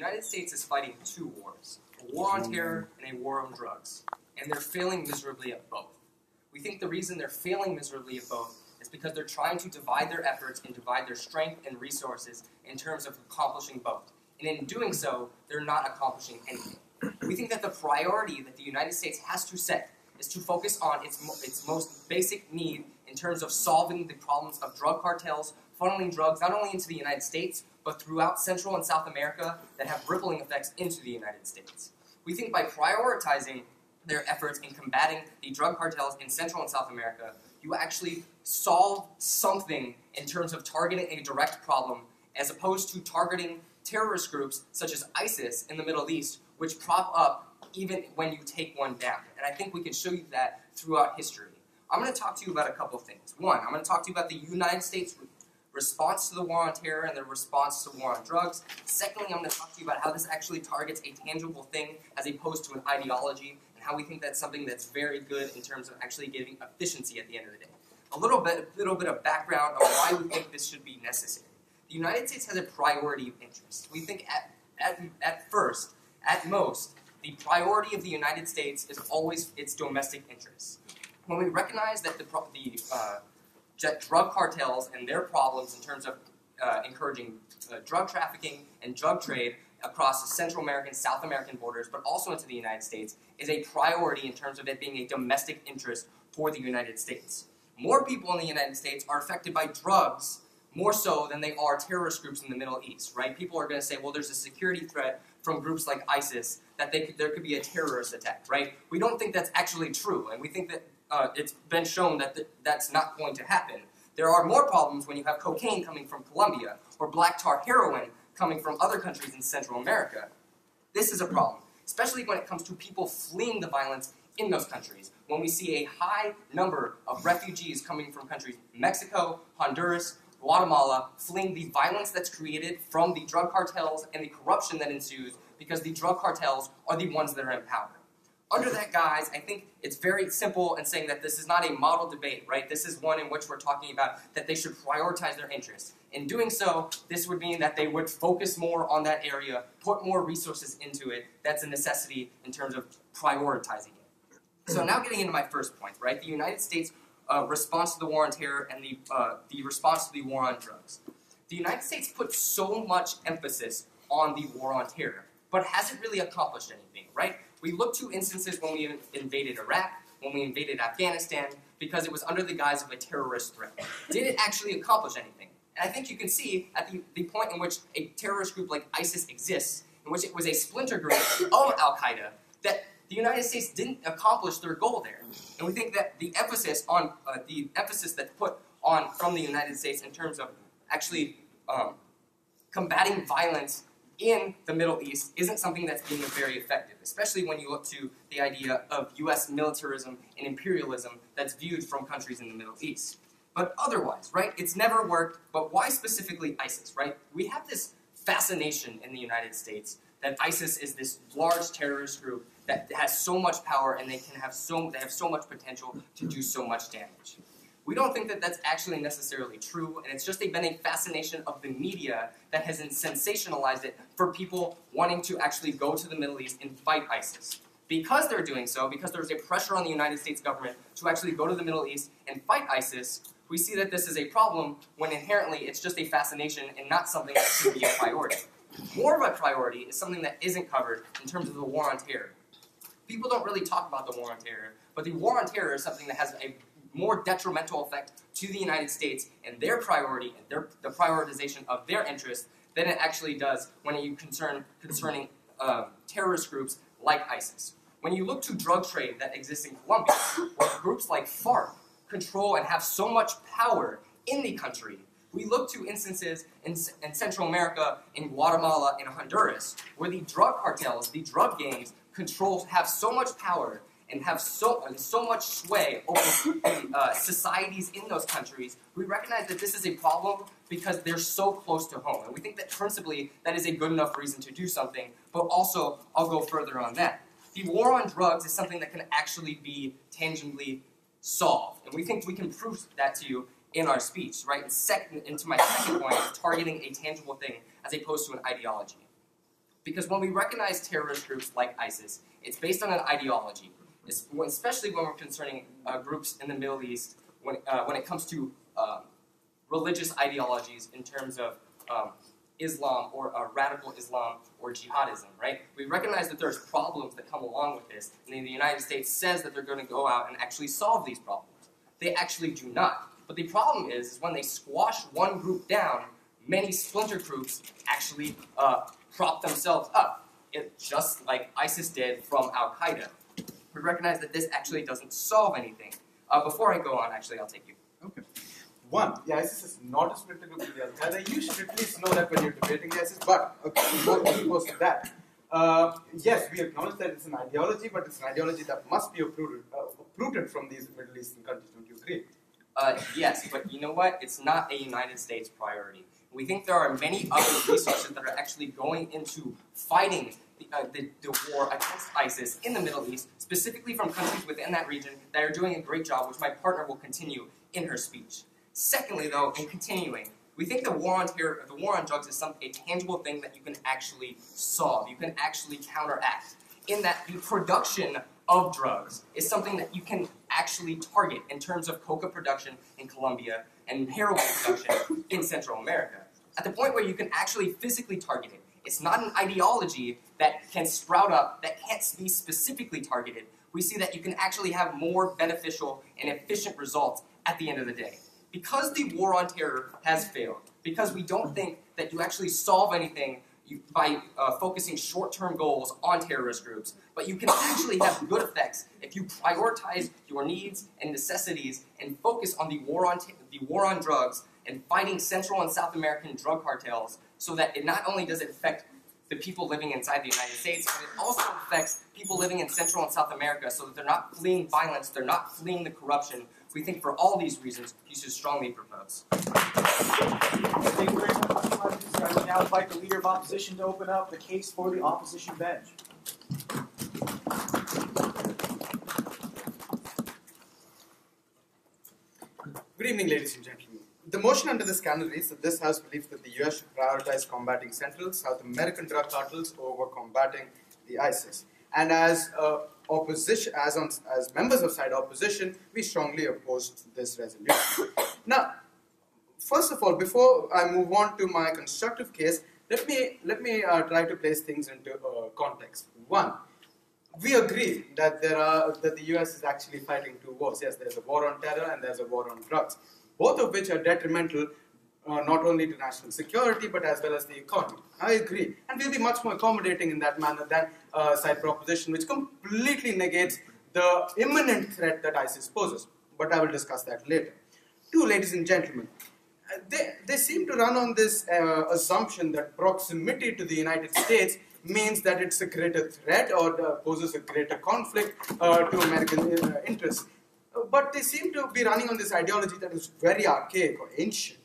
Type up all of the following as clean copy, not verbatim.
United States is fighting two wars, a war on terror and a war on drugs, and they're failing miserably at both. We think the reason they're failing miserably at both is because they're trying to divide their efforts and divide their strength and resources in terms of accomplishing both. And in doing so, they're not accomplishing anything. We think that the priority that the United States has to set is to focus on its most basic need in terms of solving the problems of drug cartels, funneling drugs not only into the United States, but throughout Central and South America that have rippling effects into the United States. We think by prioritizing their efforts in combating the drug cartels in Central and South America, you actually solve something in terms of targeting a direct problem, as opposed to targeting terrorist groups such as ISIS in the Middle East, which prop up even when you take one down. And I think we can show you that throughout history. I'm going to talk to you about a couple of things. One, I'm going to talk to you about the United States response to the war on terror and their response to the war on drugs. Secondly, I'm going to talk to you about how this actually targets a tangible thing as opposed to an ideology, and how we think that's something that's very good in terms of actually giving efficiency at the end of the day. A little bit of background on why we think this should be necessary. The United States has a priority of interest. We think at most, the priority of the United States is always its domestic interests. When we recognize that drug cartels and their problems in terms of encouraging drug trafficking and drug trade across the Central American, South American borders, but also into the United States, is a priority in terms of it being a domestic interest for the United States. More people in the United States are affected by drugs more so than they are terrorist groups in the Middle East, right? People are going to say, well, there's a security threat from groups like ISIS that there could be a terrorist attack, right? We don't think that's actually true, and we think that it's been shown that that's not going to happen. There are more problems when you have cocaine coming from Colombia or black tar heroin coming from other countries in Central America. This is a problem, especially when it comes to people fleeing the violence in those countries. When we see a high number of refugees coming from countries Mexico, Honduras, Guatemala, fleeing the violence that's created from the drug cartels and the corruption that ensues because the drug cartels are the ones that are in power. Under that guise, I think it's very simple in saying that this is not a model debate, right? This is one in which we're talking about that they should prioritize their interests. In doing so, this would mean that they would focus more on that area, put more resources into it. That's a necessity in terms of prioritizing it. So now getting into my first point, right? The United States response to the war on terror and the response to the war on drugs. The United States put so much emphasis on the war on terror, but hasn't really accomplished anything, right? We look to instances when we invaded Iraq, when we invaded Afghanistan, because it was under the guise of a terrorist threat. Did it actually accomplish anything? And I think you can see at the point in which a terrorist group like ISIS exists, in which it was a splinter group of Al-Qaeda, that the United States didn't accomplish their goal there. And we think that the emphasis that's put on from the United States in terms of actually combating violence in the Middle East isn't something that's being very effective, especially when you look to the idea of U.S. militarism and imperialism that's viewed from countries in the Middle East. But otherwise, right, it's never worked, but why specifically ISIS, right? We have this fascination in the United States that ISIS is this large terrorist group that has so much power and they have so much potential to do so much damage. We don't think that that's actually necessarily true, and it's just been a fascination of the media that has sensationalized it for people wanting to actually go to the Middle East and fight ISIS. Because they're doing so, because there's a pressure on the United States government to actually go to the Middle East and fight ISIS, we see that this is a problem when inherently it's just a fascination and not something that should be a priority. More of a priority is something that isn't covered in terms of the war on terror. People don't really talk about the war on terror, but the war on terror is something that has a more detrimental effect to the United States and their priority and the prioritization of their interests than it actually does when you concerning terrorist groups like ISIS. When you look to drug trade that exists in Colombia, where groups like FARC control and have so much power in the country, we look to instances in Central America, in Guatemala, in Honduras, where the drug cartels, the drug gangs, have so much power and have so much sway over societies in those countries. We recognize that this is a problem because they're so close to home. And we think that principally that is a good enough reason to do something, but also I'll go further on that. The war on drugs is something that can actually be tangibly solved. And we think we can prove that to you in our speech, right? And into my second point, targeting a tangible thing as opposed to an ideology. Because when we recognize terrorist groups like ISIS, it's based on an ideology, especially when we're concerning groups in the Middle East, when it comes to religious ideologies in terms of Islam or radical Islam or jihadism, right? We recognize that there's problems that come along with this, and then the United States says that they're going to go out and actually solve these problems. They actually do not. But the problem is when they squash one group down, many splinter groups actually prop themselves up, just like ISIS did from Al-Qaeda. We recognize that this actually doesn't solve anything. Before I go on, actually, I'll take you. Okay. One, the ISIS is not a splinter group of the Al-Qaeda. You should at least know that when you're debating the ISIS, but before to that, yes, we acknowledge that it's an ideology, but it's an ideology that must be uprooted from these Middle Eastern countries. Don't you agree? Yes, but you know what? It's not a United States priority. We think there are many other resources that are actually going into fighting the war against ISIS in the Middle East, specifically from countries within that region that are doing a great job, which my partner will continue in her speech. Secondly, though, in continuing, we think the war on terror, the war on drugs is a tangible thing that you can actually solve, you can actually counteract, in that the production of drugs is something that you can actually target in terms of coca production in Colombia and heroin production in Central America. At the point where you can actually physically target it, it's not an ideology that can sprout up, that can't be specifically targeted. We see that you can actually have more beneficial and efficient results at the end of the day. Because the war on terror has failed, because we don't think that you actually solve anything by focusing short-term goals on terrorist groups, but you can actually have good effects if you prioritize your needs and necessities and focus on the war on drugs and fighting Central and South American drug cartels, so that it not only does it affect the people living inside the United States, but it also affects people living in Central and South America, so that they're not fleeing violence, they're not fleeing the corruption. We think for all these reasons, you should strongly propose. Thank you very much. I would now invite the Leader of Opposition to open up the case for the opposition bench. Good evening, ladies and gentlemen. The motion under this canon reads that this House believes that the US should prioritize combating Central South American drug cartels over combating the ISIS. And as members of side opposition, we strongly oppose this resolution. Now, first of all, before I move on to my constructive case, let me try to place things into context. One, we agree that the US is actually fighting two wars. Yes, there's a war on terror and there's a war on drugs, both of which are detrimental not only to national security but as well as the economy. I agree, and we'll be much more accommodating in that manner than side proposition, which completely negates the imminent threat that ISIS poses. But I will discuss that later. Two, ladies and gentlemen, they seem to run on this assumption that proximity to the United States means that it's a greater threat or poses a greater conflict to American interests. But they seem to be running on this ideology that is very archaic or ancient.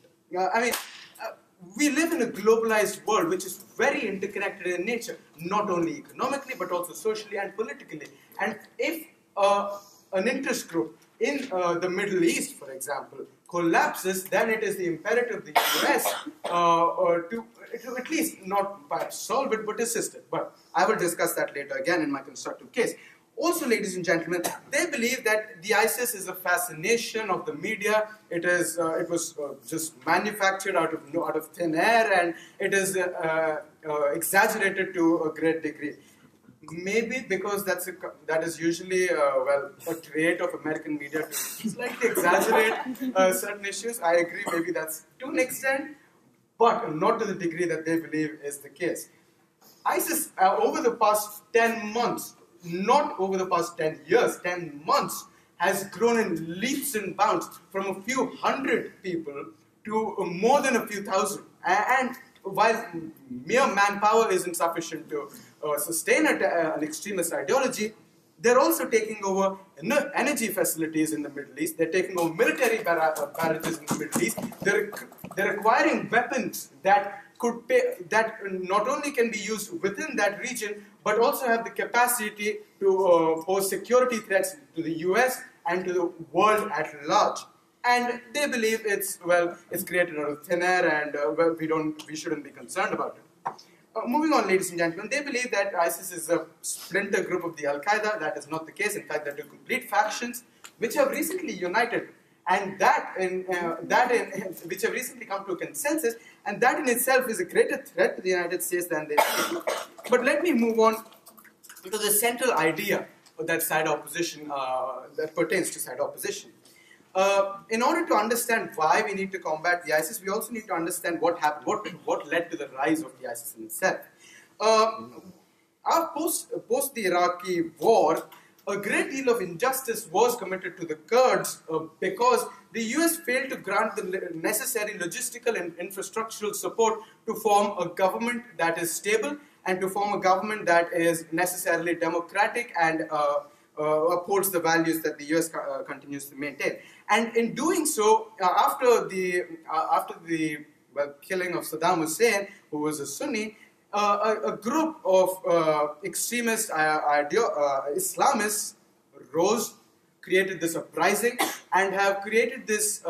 We live in a globalized world which is very interconnected in nature, not only economically but also socially and politically. And if an interest group in the Middle East, for example, collapses, then it is the imperative of the US to at least not perhaps solve it but assist it. But I will discuss that later again in my constructive case. Also, ladies and gentlemen, they believe that the ISIS is a fascination of the media. It was just manufactured out of thin air, and it is exaggerated to a great degree. Maybe because that is usually a trait of American media to slightly exaggerate certain issues. I agree, maybe that's to an extent, but not to the degree that they believe is the case. ISIS, over the past 10 months, not over the past 10 years, 10 months, has grown in leaps and bounds from a few hundred people to more than a few thousand. And while mere manpower isn't sufficient to sustain an extremist ideology, they're also taking over energy facilities in the Middle East. They're taking over military barrages in the Middle East. They're acquiring weapons that not only can be used within that region, but also have the capacity to pose security threats to the US and to the world at large. And they believe it's created out of thin air, and we shouldn't be concerned about it. moving on, ladies and gentlemen, they believe that ISIS is a splinter group of the Al-Qaeda. That is not the case. In fact, they're two complete factions which have recently united, and which have recently come to a consensus, and that in itself is a greater threat to the United States than they think. But let me move on to the central idea of that side opposition that pertains to side opposition. In order to understand why we need to combat the ISIS, we also need to understand what happened, what led to the rise of the ISIS in itself. Post the Iraqi war, a great deal of injustice was committed to the Kurds because the US failed to grant the necessary logistical and infrastructural support to form a government that is stable and to form a government that is necessarily democratic and upholds the values that the US continues to maintain. And in doing so, after the killing of Saddam Hussein, who was a Sunni, a group of extremist Islamists rose, created this uprising, and have created this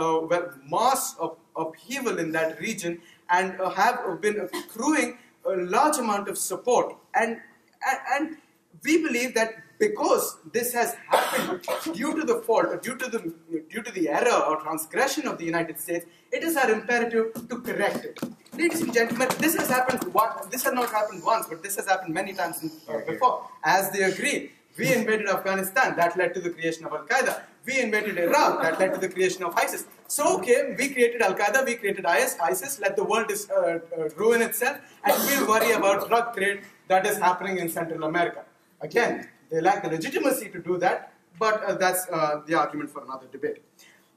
mass of upheaval in that region, and have been accruing a large amount of support. And we believe that because this has happened due to the fault, due to the error or transgression of the United States, it is our imperative to correct it. Ladies and gentlemen, this has not happened once, but this has happened many times before. As they agree, we invaded Afghanistan, that led to the creation of Al-Qaeda. We invaded Iraq, that led to the creation of ISIS. So, okay, we created Al-Qaeda, we created ISIS, let the world ruin itself, and we'll worry about drug trade that is happening in Central America. Again, they lack the legitimacy to do that, but that's the argument for another debate.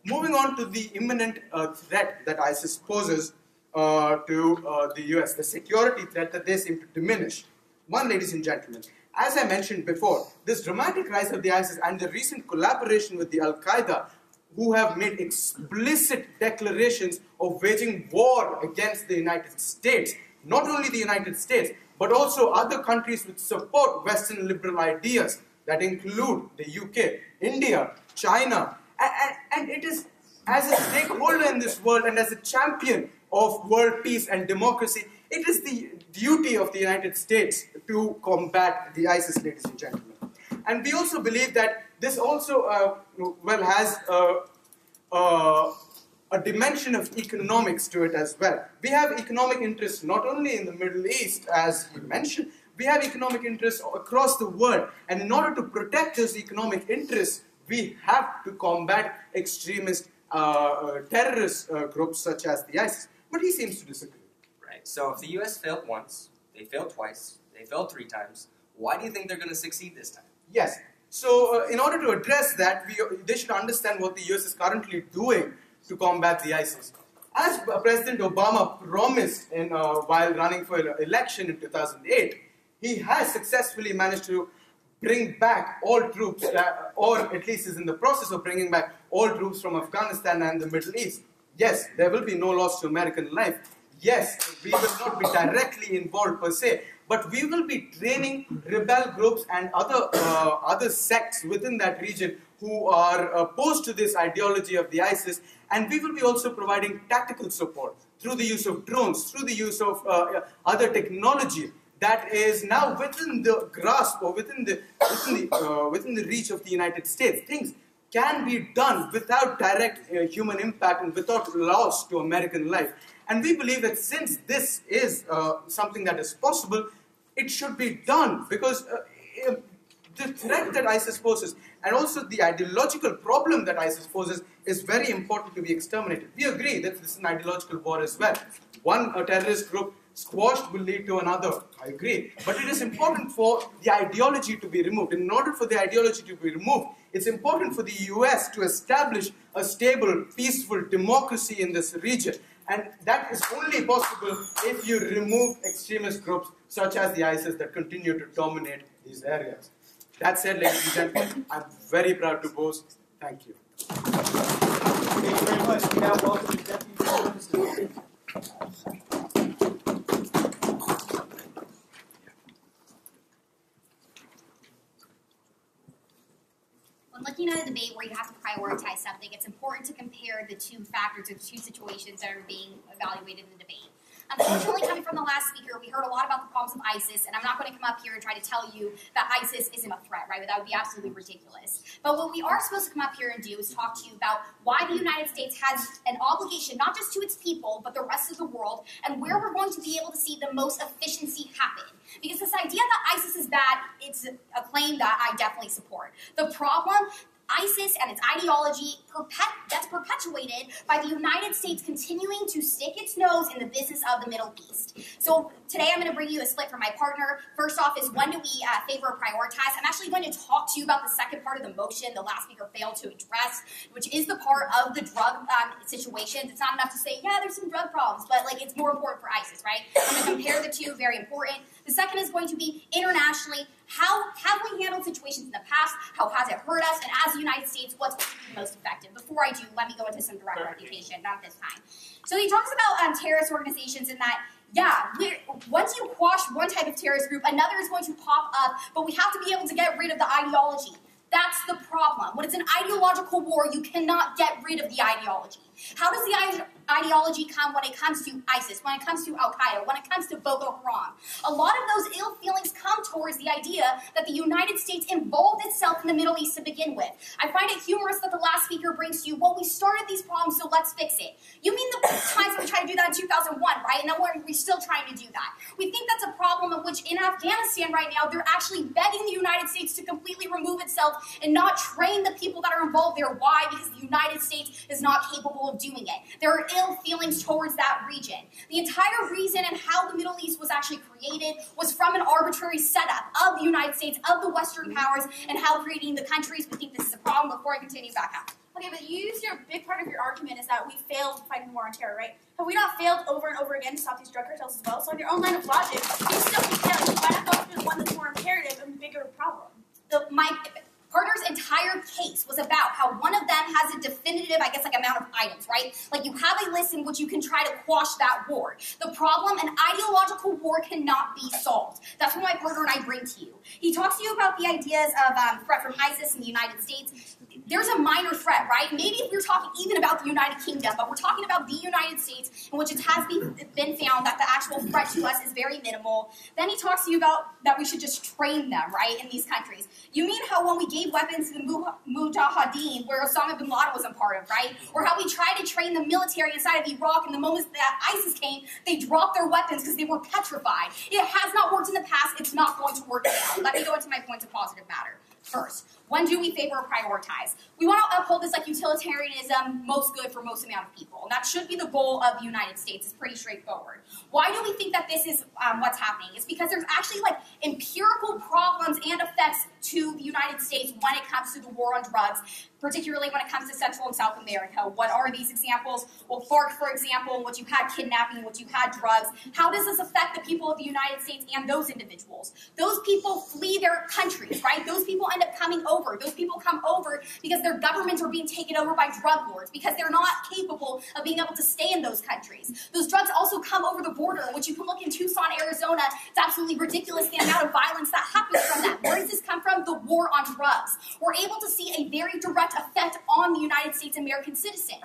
Moving on to the imminent threat that ISIS poses to the US, the security threat that they seem to diminish. One, ladies and gentlemen, as I mentioned before, this dramatic rise of the ISIS and the recent collaboration with the Al-Qaeda, who have made explicit declarations of waging war against the United States, not only the United States, but also other countries which support Western liberal ideas that include the UK, India, China, and it is as a stakeholder in this world and as a champion of world peace and democracy, it is the duty of the United States to combat the ISIS, ladies and gentlemen. And we also believe that this also has a dimension of economics to it as well. We have economic interests not only in the Middle East, as you mentioned, we have economic interests across the world. And in order to protect those economic interests, we have to combat extremist terrorist groups such as the ISIS. But he seems to disagree. Right. So if the US failed once, they failed twice, they failed 3 times, why do you think they're going to succeed this time? Yes. So in order to address that, they should understand what the US is currently doing to combat the ISIS. As President Obama promised while running for election in 2008, he has successfully managed to bring back all troops, or at least is in the process of bringing back all troops from Afghanistan and the Middle East. Yes, there will be no loss to American life. Yes, we will not be directly involved per se, but we will be training rebel groups and other sects within that region who are opposed to this ideology of the ISIS, and we will be also providing tactical support through the use of drones, through the use of other technology that is now within the grasp or within the reach of the United States. Things can be done without direct human impact and without loss to American life. And we believe that since this is something that is possible, it should be done because the threat that ISIS poses and also the ideological problem that ISIS poses is very important to be exterminated. We agree that this is an ideological war as well. One terrorist group squashed will lead to another. I agree. But it is important for the ideology to be removed. And in order for the ideology to be removed, it's important for the US to establish a stable, peaceful democracy in this region. And that is only possible if you remove extremist groups such as the ISIS that continue to dominate these areas. That said, ladies and gentlemen, I'm very proud to boast. Thank you. Thank you very much. We now welcome the Deputy Prime Minister. When looking at a debate where you have to prioritize something, it's important to compare the two factors or two situations that are being evaluated in the debate. The Unfortunately, coming from the last speaker, we heard a lot about the problems of ISIS, and I'm not going to come up here and try to tell you that ISIS isn't a threat, right? That would be absolutely ridiculous. But what we are supposed to come up here and do is talk to you about why the United States has an obligation, not just to its people, but the rest of the world, and where we're going to be able to see the most efficiency happen. Because this idea that ISIS is bad, it's a claim that I definitely support. The problem, ISIS and its ideology that's perpetuated by the United States continuing to stick its nose in the business of the Middle East. So today I'm going to bring you a split from my partner. First off is when do we favor or prioritize? I'm actually going to talk to you about the second part of the motion the last speaker failed to address, which is the part of the drug situations. It's not enough to say, yeah, there's some drug problems, but like it's more important for ISIS, right? I'm going to compare the two, very important. The second is going to be internationally. How have we handled situations in the past? How has it hurt us? And as the United States, what's going to be most effective? Before I do, let me go into some direct refutation, not this time. So he talks about terrorist organizations and that, yeah, once you quash one type of terrorist group, another is going to pop up, but we have to be able to get rid of the ideology. That's the problem. When it's an ideological war, you cannot get rid of the ideology. How does the ideology come when it comes to ISIS, when it comes to Al-Qaeda, when it comes to Boko Haram? A lot of those ill feelings come towards the idea that the United States involved itself in the Middle East to begin with. I find it humorous that the last speaker brings to you, well, we started these problems, so let's fix it. You mean the times that we tried to do that in 2001, right? And then we're still trying to do that. We think that's a problem of which in Afghanistan right now, they're actually begging the United States to completely remove itself and not train the people that are involved there. Why? Because the United States is not capable of doing it. There are ill feelings towards that region. The entire reason and how the Middle East was actually created was from an arbitrary setup of the United States, of the Western powers, and how creating the countries. We think this is a problem. Before I continue, back up. Okay, but you used your big part of your argument is that we failed fighting the war on terror, right? Have we not failed over and over again to stop these drug cartels as well? So in your own line of logic, you still keep failing. Why not go through the one that's more imperative and bigger problem? My partner's entire case was about how one of them has a definitive, I guess, like amount of items, right? Like you have a list in which you can try to quash that war. The problem, an ideological war cannot be solved. That's what my partner and I bring to you. He talks to you about the ideas of threat from ISIS in the United States. There's a minor threat, right? Maybe if we're talking even about the United Kingdom, but we're talking about the United States, in which it has been found that the actual threat to us is very minimal. Then he talks to you about that we should just train them, right, in these countries. You mean how when we gave weapons to the Mujahideen, where Osama bin Laden was a part of, right? Or how we tried to train the military inside of Iraq, and the moment that ISIS came, they dropped their weapons because they were petrified. It has not worked in the past. It's not going to work now. Let me go into my points of positive matter. First, when do we favor or prioritize? We want to uphold this like utilitarianism, most good for most amount of people. And that should be the goal of the United States. It's pretty straightforward. Why do we think that this is what's happening? It's because there's actually like empirical problems and effects to the United States when it comes to the war on drugs, particularly when it comes to Central and South America. What are these examples? Well, FARC, for example, in which you had kidnapping, in which you had drugs. How does this affect the people of the United States and those individuals? Those people flee their countries, right? Those people end up coming over. Those people come over because their governments are being taken over by drug lords, because they're not capable of being able to stay in those countries. Those drugs also come over the border, which you can look in Tucson, Arizona. It's absolutely ridiculous the amount of violence that happens from that. Where does this come from? The war on drugs. We're able to see a very direct effect on the United States American citizens.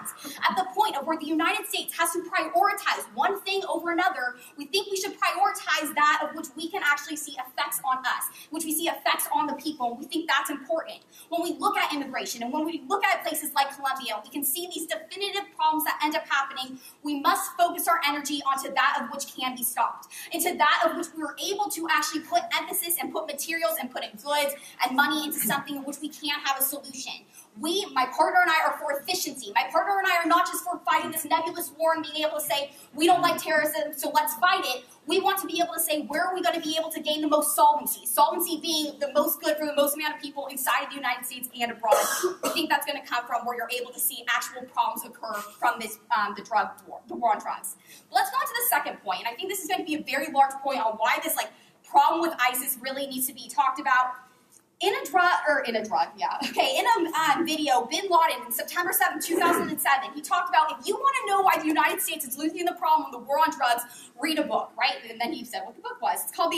At the point of where the United States has to prioritize one thing over another, we think we should prioritize that of which we can actually see effects on us, which we see effects on the people. We think that's important. When we look at immigration and when we look at places like Colombia, we can see these definitive problems that end up happening. We must focus our energy onto that of which can be stopped, into that of which we were able to actually put emphasis and put materials and put in goods and money into something in which we can have a solution. My partner and I are for efficiency. My partner and I are not just for fighting this nebulous war and being able to say, we don't like terrorism, so let's fight it. We want to be able to say, where are we going to be able to gain the most solvency? Solvency being the most good for the most amount of people inside of the United States and abroad. We think that's going to come from where you're able to see actual problems occur from this, the war on drugs. But let's go on to the second point, and I think this is going to be a very large point on why this problem with ISIS really needs to be talked about. In a video, Bin Laden, in September 7, 2007, he talked about, if you want to know why the United States is losing the problem of the war on drugs, read a book, right? And then he said what the book was. It's called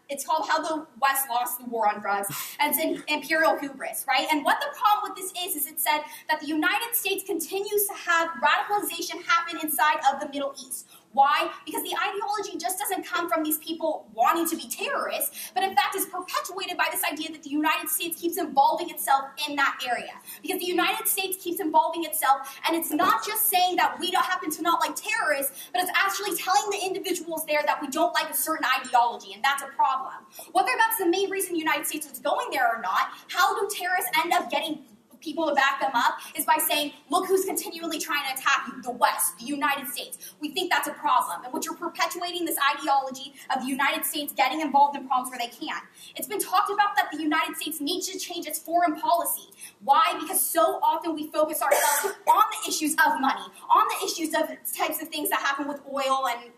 it's called How the West Lost the War on Drugs, and it's an imperial hubris, right? And what the problem with this is it said that the United States continues to have radicalization happen inside of the Middle East. Why? Because the ideology just doesn't come from these people wanting to be terrorists, but in fact is perpetuated by this idea that the United States keeps involving itself in that area. Because the United States keeps involving itself, and it's not just saying that we don't happen to not like terrorists, but it's actually telling the individuals there that we don't like a certain ideology, and that's a problem. Whether that's the main reason the United States is going there or not, how do terrorists end up getting people to back them up is by saying, look who's continually trying to attack you, the West, the United States. We think that's a problem, and what you're perpetuating this ideology of the United States getting involved in problems where they can. It's been talked about that the United States needs to change its foreign policy. Why? Because so often we focus ourselves on the issues of money, on the issues of types of things that happen with oil and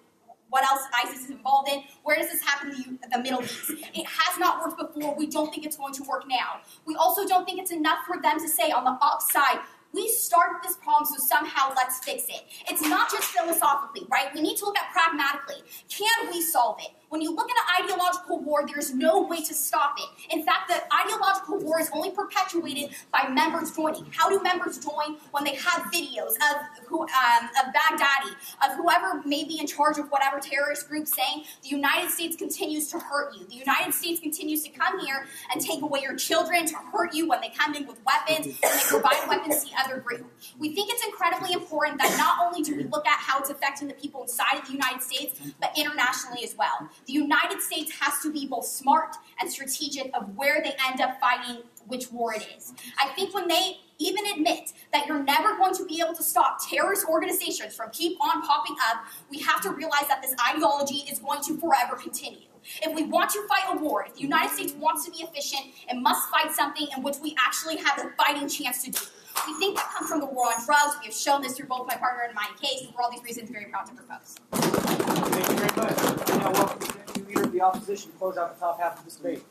what else ISIS is involved in. Where does this happen in the Middle East? It has not worked before. We don't think it's going to work now. We also don't think it's enough for them to say on the upside, we started this problem, so somehow let's fix it. It's not just philosophically, right? We need to look at pragmatically. Can we solve it? When you look at an ideological war, there's no way to stop it. In fact, the ideological war is only perpetuated by members joining. How do members join? When they have videos of Baghdadi, of whoever may be in charge of whatever terrorist group saying, the United States continues to hurt you. The United States continues to come here and take away your children, to hurt you when they come in with weapons, and they provide weapons to the other group. We think it's incredibly important that not only do we look at how it's affecting the people inside of the United States, but internationally as well. The United States has to be both smart and strategic of where they end up fighting which war it is. I think when they even admit that you're never going to be able to stop terrorist organizations from keep on popping up, we have to realize that this ideology is going to forever continue. If we want to fight a war, if the United States wants to be efficient, it must fight something in which we actually have a fighting chance to do. We think that comes from the war on drugs. We have shown this through both my partner and my case, and for all these reasons, very proud to propose. Thank you very much. We now welcome the Deputy Leader of the Opposition to close out the top half of this debate.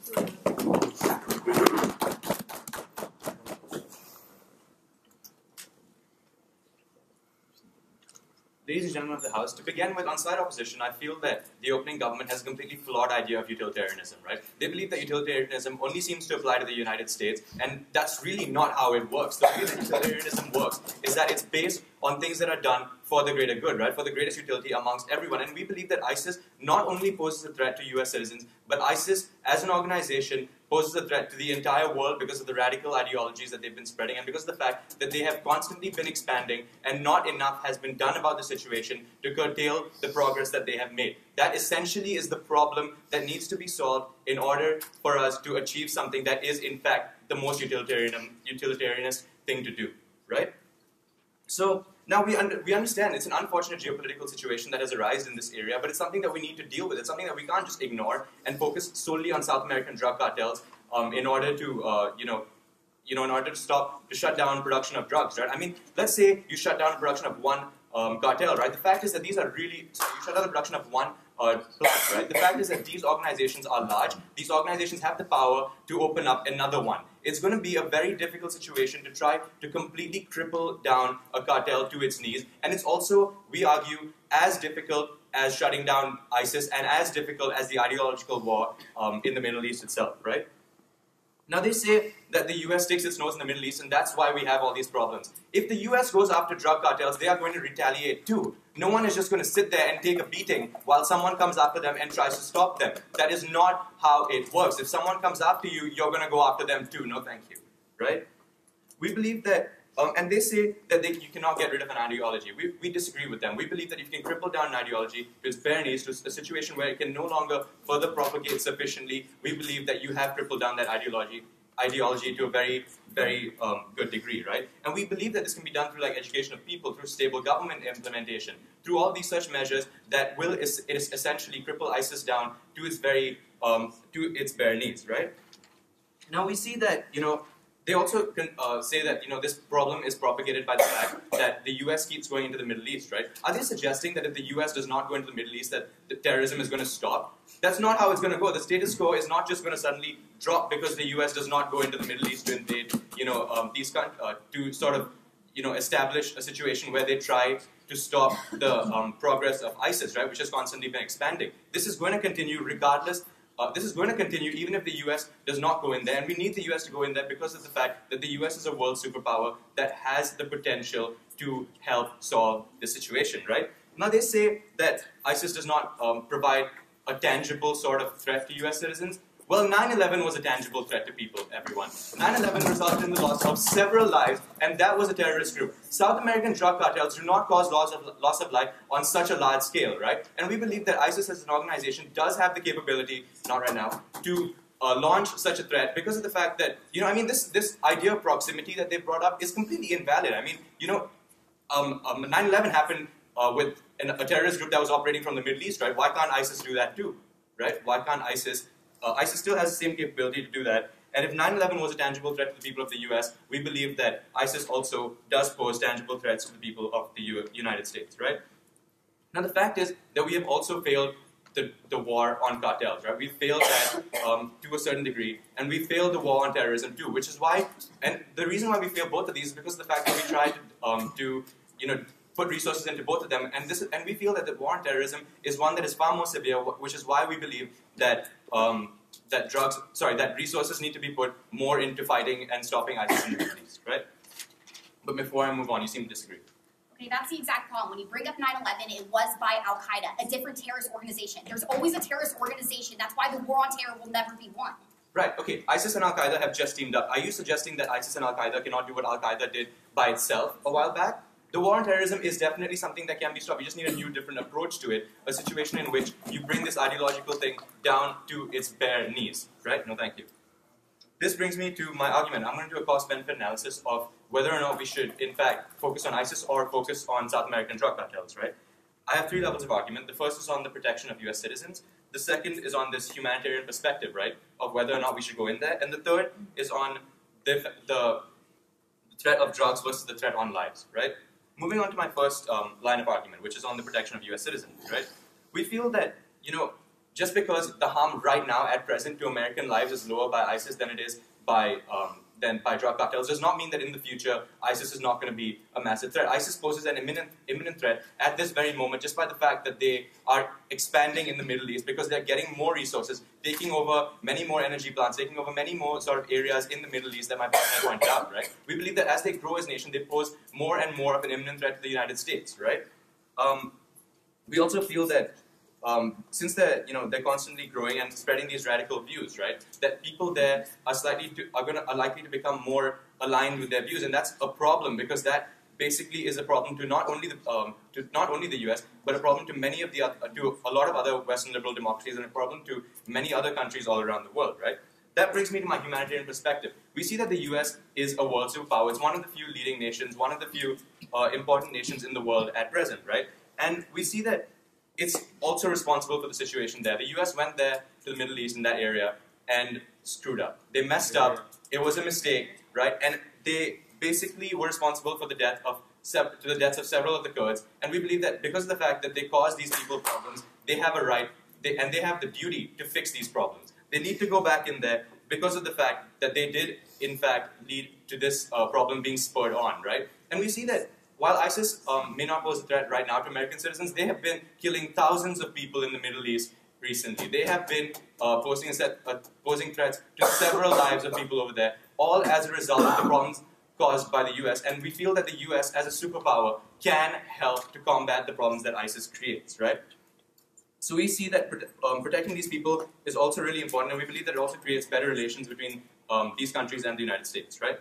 Ladies and gentlemen of the House, to begin with, on side opposition, I feel that the opening government has a completely flawed idea of utilitarianism, right? They believe that utilitarianism only seems to apply to the United States, and that's really not how it works. The way that utilitarianism works is that it's based on things that are done for the greater good, right? For the greatest utility amongst everyone. And we believe that ISIS not only poses a threat to US citizens, but ISIS as an organization poses a threat to the entire world because of the radical ideologies that they've been spreading and because of the fact that they have constantly been expanding and not enough has been done about the situation to curtail the progress that they have made. That essentially is the problem that needs to be solved in order for us to achieve something that is, in fact, the most utilitarianist thing to do, right? So now we understand it's an unfortunate geopolitical situation that has arisen in this area, but it's something that we need to deal with. It's something that we can't just ignore and focus solely on South American drug cartels in order to, in order to shut down production of drugs, right? I mean, let's say you shut down production of one cartel, right? The fact is that these are really, you shut down the production of one plant, right? The fact is that these organizations are large. These organizations have the power to open up another one. It's going to be a very difficult situation to try to completely cripple down a cartel to its knees. And it's also, we argue, as difficult as shutting down ISIS and as difficult as the ideological war in the Middle East itself, right? Now they say that the US sticks its nose in the Middle East and that's why we have all these problems. If the US goes after drug cartels, they are going to retaliate too. No one is just going to sit there and take a beating while someone comes after them and tries to stop them. That is not how it works. If someone comes after you, you're going to go after them too. No thank you, right? We believe that, and they say that you cannot get rid of an ideology. We disagree with them. We believe that if you can cripple down an ideology to its bare knees, to a situation where it can no longer further propagate sufficiently, we believe that you have crippled down that ideology to a very, very good degree, right? And we believe that this can be done through like education of people, through stable government implementation, through all these such measures that will essentially cripple ISIS down to its very, to its bare knees, right? Now we see that, they also can say that, this problem is propagated by the fact that the US keeps going into the Middle East, right? Are they suggesting that if the US does not go into the Middle East, that the terrorism is going to stop? That's not how it's going to go. The status quo is not just going to suddenly drop because the US does not go into the Middle East to invade, to sort of, establish a situation where they try to stop the progress of ISIS, right, which has constantly been expanding. This is going to continue regardless. This is going to continue even if the US does not go in there, and we need the US to go in there because of the fact that the US is a world superpower that has the potential to help solve the situation, right? Now they say that ISIS does not provide a tangible sort of threat to US citizens. Well, 9/11 was a tangible threat to people, everyone. 9/11 resulted in the loss of several lives, and that was a terrorist group. South American drug cartels do not cause loss of life on such a large scale, right? And we believe that ISIS as an organization does have the capability, not right now, to launch such a threat because of the fact that, this idea of proximity that they brought up is completely invalid. 9/11 happened with a terrorist group that was operating from the Middle East, right? Why can't ISIS do that too, right? Why can't ISIS... ISIS still has the same capability to do that. And if 9/11 was a tangible threat to the people of the US, we believe that ISIS also does pose tangible threats to the people of the United States, right? Now the fact is that we have also failed the war on cartels, right? We failed that to a certain degree, and we failed the war on terrorism too, which is why, and the reason why we failed both of these is because of the fact that we tried to put resources into both of them, and we feel that the war on terrorism is one that is far more severe, which is why we believe that that resources need to be put more into fighting and stopping ISIS in the Middle East, right? But before I move on, you seem to disagree. Okay, that's the exact problem. When you bring up 9/11, it was by Al-Qaeda, a different terrorist organization. There's always a terrorist organization. That's why the war on terror will never be won. Right, okay. ISIS and Al-Qaeda have just teamed up. Are you suggesting that ISIS and Al-Qaeda cannot do what Al-Qaeda did by itself a while back? The war on terrorism is definitely something that can be stopped. You just need a new, different approach to it. A situation in which you bring this ideological thing down to its bare knees. Right? No, thank you. This brings me to my argument. I'm going to do a cost-benefit analysis of whether or not we should, in fact, focus on ISIS or focus on South American drug cartels, right? I have 3 levels of argument. The first is on the protection of US citizens. The second is on this humanitarian perspective, right, of whether or not we should go in there. And the third is on the threat of drugs versus the threat on lives, right? Moving on to my first line of argument, which is on the protection of US citizens, right? We feel that, just because the harm right now at present to American lives is lower by ISIS than it is by drug cartels does not mean that in the future ISIS is not going to be a massive threat. ISIS poses an imminent threat at this very moment just by the fact that they are expanding in the Middle East because they're getting more resources, taking over many more energy plants, taking over many more sort of areas in the Middle East that my partner pointed out, right? We believe that as they grow as a nation, they pose more and more of an imminent threat to the United States, right? We also feel that since they're constantly growing and spreading these radical views, right? That people there are likely to become more aligned with their views, and that's a problem because that basically is a problem to not only the U.S. but a problem to to a lot of other Western liberal democracies and a problem to many other countries all around the world, right? That brings me to my humanitarian perspective. We see that the U.S. is a world superpower. It's one of the few leading nations, one of the few important nations in the world at present, right? And we see that it's also responsible for the situation there. The US went there to the Middle East in that area and screwed up. They messed up. It was a mistake, right? And they basically were responsible for the deaths of several of the Kurds. And we believe that because of the fact that they caused these people problems, they have a right and they have the duty to fix these problems. They need to go back in there because of the fact that they did, in fact, lead to this problem being spurred on, right? And we see that while ISIS may not pose a threat right now to American citizens, they have been killing thousands of people in the Middle East recently. They have been posing threats to several lives of people over there, all as a result of the problems caused by the US. And we feel that the US, as a superpower, can help to combat the problems that ISIS creates, right? So we see that protecting these people is also really important, and we believe that it also creates better relations between these countries and the United States, right?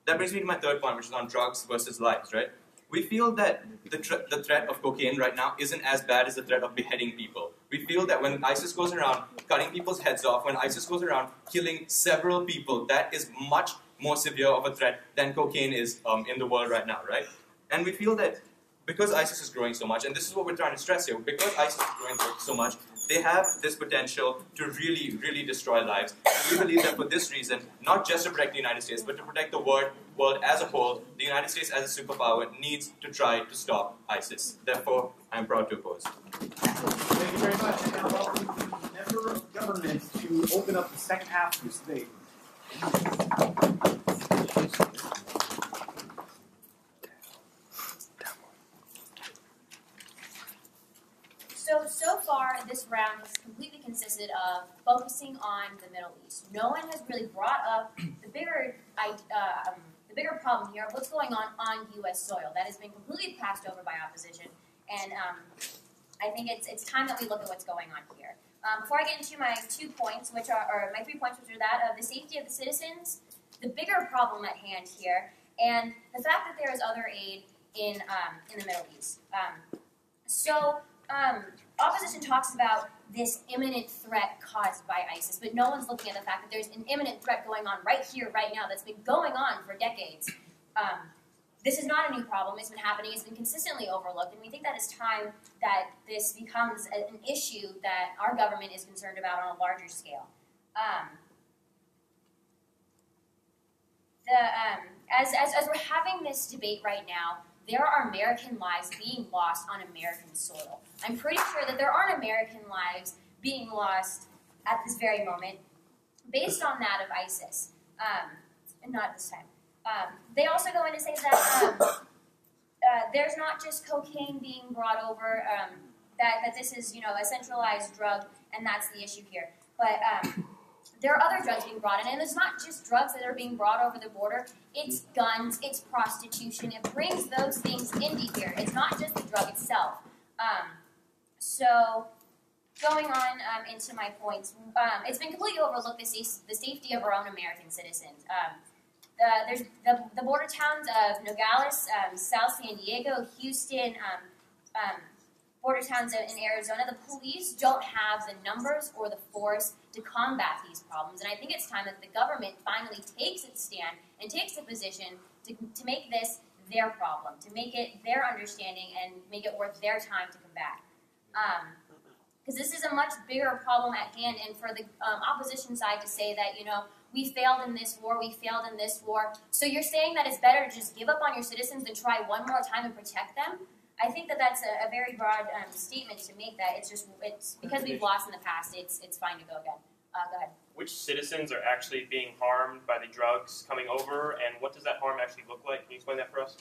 That brings me to my third point, which is on drugs versus lives, right? We feel that the threat of cocaine right now isn't as bad as the threat of beheading people. We feel that when ISIS goes around cutting people's heads off, when ISIS goes around killing several people, that is much more severe of a threat than cocaine is in the world right now, right? And we feel that because ISIS is growing so much, and this is what we're trying to stress here, because ISIS is growing so much, they have this potential to really, really destroy lives. And we believe that for this reason, not just to protect the United States, but to protect the world as a whole, the United States as a superpower needs to try to stop ISIS. Therefore, I'm proud to oppose. Thank you very much. And now welcome the member of government to open up the second half of this debate. So far, this round has completely consisted of focusing on the Middle East. No one has really brought up the bigger problem here of what's going on U.S. soil. That has been completely passed over by opposition. And I think it's time that we look at what's going on here. Before I get into my 2 points, or my 3 points, which are that of the safety of the citizens, the bigger problem at hand here, and the fact that there is other aid in the Middle East. Opposition talks about this imminent threat caused by ISIS, but no one's looking at the fact that there's an imminent threat going on right here, right now, that's been going on for decades. This is not a new problem. It's been happening. It's been consistently overlooked, and we think that it's time that this becomes an issue that our government is concerned about on a larger scale. As we're having this debate right now, there are American lives being lost on American soil. I'm pretty sure that there aren't American lives being lost at this very moment based on that of ISIS, and not this time. They also go in to say that there's not just cocaine being brought over, that this is, a centralized drug, and that's the issue here. But there are other drugs being brought in, and it's not just drugs that are being brought over the border. It's guns, it's prostitution. It brings those things into here. It's not just the drug itself. So going on into my points, it's been completely overlooked, the safety of our own American citizens. There's the border towns of Nogales, South San Diego, Houston, border towns in Arizona. The police don't have the numbers or the force to combat these problems, and I think it's time that the government finally takes its stand and takes a position to make this their problem, to make it their understanding and make it worth their time to combat. Because this is a much bigger problem at hand, and for the opposition side to say that, we failed in this war, we failed in this war, so you're saying that it's better to just give up on your citizens than try one more time and protect them? I think that that's a very broad statement to make. That it's because we've lost in the past, it's fine to go again. Go ahead. Which citizens are actually being harmed by the drugs coming over, and what does that harm actually look like? Can you explain that for us?